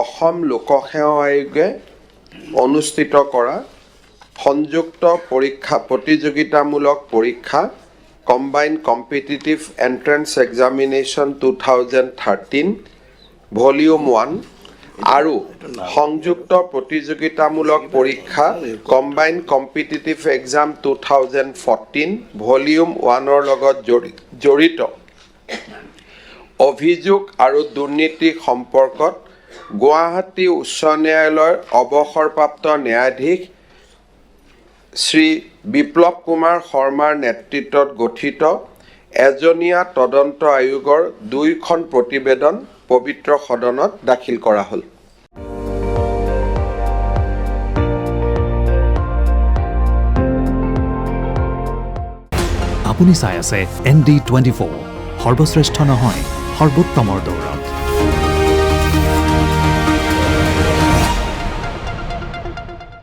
অসম লোকসেৱা আয়োগে অনুষ্ঠিত কৰা সংযুক্ত প্ৰতিযোগিতামূলক পৰীক্ষা combined competitive entrance examination 2013 volume 1 আৰু সংযুক্ত প্ৰতিযোগিতামূলক পৰীক্ষা কম্বাইন্ড কম্পিটিটিভ এক্সাম 2014 ভলিউম 1 লগত জড়িত অভিযোগ আৰু দুৰ্নীতি সম্পৰ্কত গুৱাহাটী উচ্চ ন্যায়ালয়ৰ অৱসৰপ্ৰাপ্ত ন্যায়াধীশ শ্ৰী বিপ্লৱ কুমাৰ শৰ্মাৰ নেতৃত্বত গঠিত এজনীয়া তদন্ত আয়োগৰ 2খন প্ৰতিবেদন পবিত্ৰ সদনত দাখিল কৰা হ'ল। আপুনি চাই আছে ND24 সৰ্বশ্ৰেষ্ঠ নহয় সৰ্বোত্তমৰ দৌৰ।